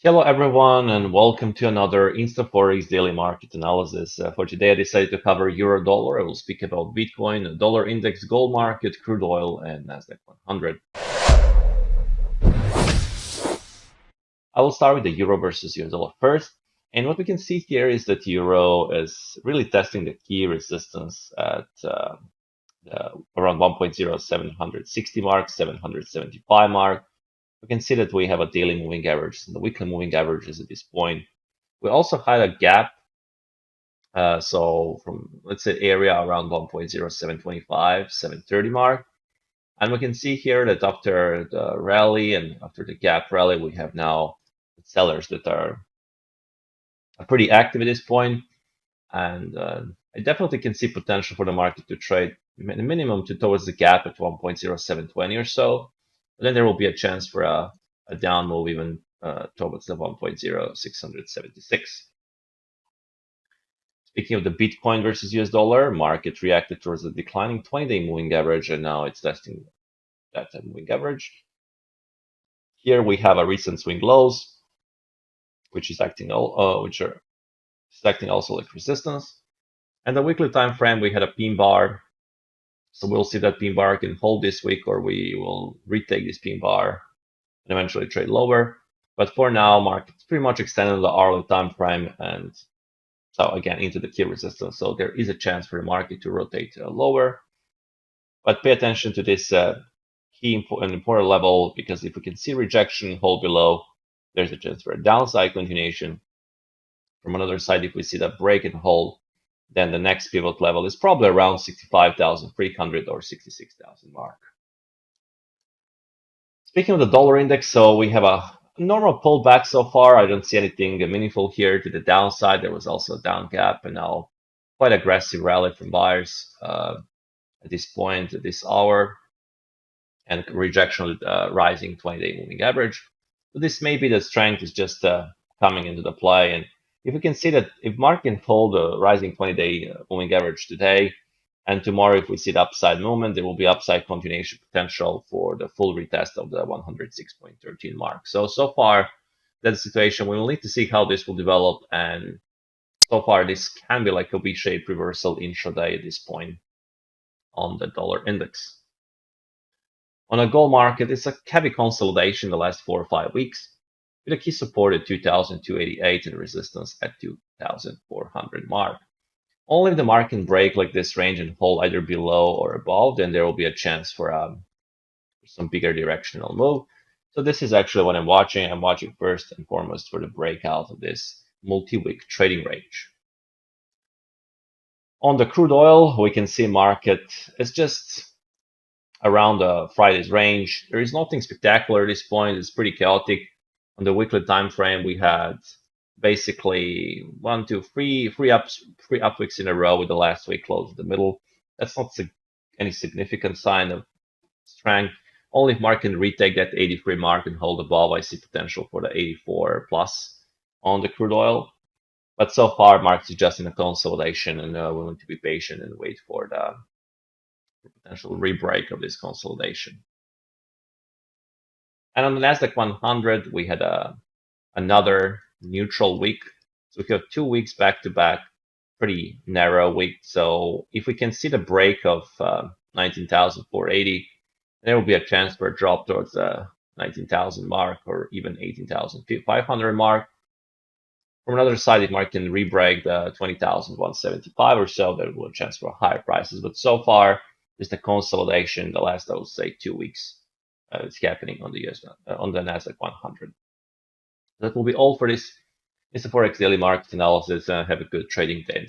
Hello everyone and welcome to another InstaForex daily market analysis. For today I decided to cover euro dollar. I will speak about Bitcoin, dollar index, gold market, crude oil and NASDAQ 100. I will start with the euro versus US dollar first. And what we can see here is that euro is really testing the key resistance at around 1.0760 mark, 775 mark. We can see that we have a daily moving average and the weekly moving averages at this point. We also had a gap. So from, let's say, area around 1.0725, 730 mark. And we can see here that after the rally and after the gap rally, we have now sellers that are pretty active at this point. And I definitely can see potential for the market to trade minimum towards the gap at 1.0720 or so. And then there will be a chance for a down move even towards the 1.0676. Speaking of the Bitcoin versus US dollar, market reacted towards the declining 20-day moving average, and now it's testing that moving average. Here we have a recent swing lows, which is acting also like resistance. And the weekly time frame, we had a pin bar, so we'll see that pin bar can hold this week, or we will retake this pin bar and eventually trade lower. But for now, market's pretty much extended the hourly time frame and so again, into the key resistance. So there is a chance for the market to rotate lower. But pay attention to this key and important level, because if we can see rejection hold below, there's a chance for a downside continuation. From another side, if we see that break and hold, then the next pivot level is probably around 65,300 or 66,000 mark. Speaking of the dollar index, so we have a normal pullback so far. I don't see anything meaningful here to the downside. There was also a down gap and now quite aggressive rally from buyers at this point, at this hour, and rejection of the rising 20-day moving average. So this may be the strength is just coming into the play. And if we can see that if market can hold a rising 20-day moving average today, and tomorrow, if we see the upside movement, there will be upside continuation potential for the full retest of the 106.13 mark. So far, that's the situation. We will need to see how this will develop. And so far, this can be like a V-shaped reversal intraday at this point on the dollar index. On the gold market, it's a heavy consolidation the last 4 or 5 weeks, with a key support at 2,288 and resistance at 2,400 mark. Only if the market can break like this range and hold either below or above, then there will be a chance for some bigger directional move. So this is actually what I'm watching. I'm watching first and foremost for the breakout of this multi-week trading range. On the crude oil, we can see market is just around Friday's range. There is nothing spectacular at this point. It's pretty chaotic. On the weekly time frame, we had basically 1, 2, 3 up weeks in a row, with the last week closed in the middle. That's not any significant sign of strength. Only if market can retake that 83 mark and hold above, I see potential for the 84 plus on the crude oil. But so far, market is just in a consolidation, and we want to be patient and wait for the potential rebreak of this consolidation. And on the NASDAQ 100, we had another neutral week. So we have 2 weeks back to back, pretty narrow week. So if we can see the break of 19,480, there will be a chance for a drop towards the 19,000 mark or even 18,500 mark. From another side, if market can rebreak the 20,175 or so, there will be a chance for higher prices. But so far, it's the consolidation the last, I would say, 2 weeks. It's happening on the on the NASDAQ 100. That will be all for this InstaForex daily market analysis. Have a good trading day.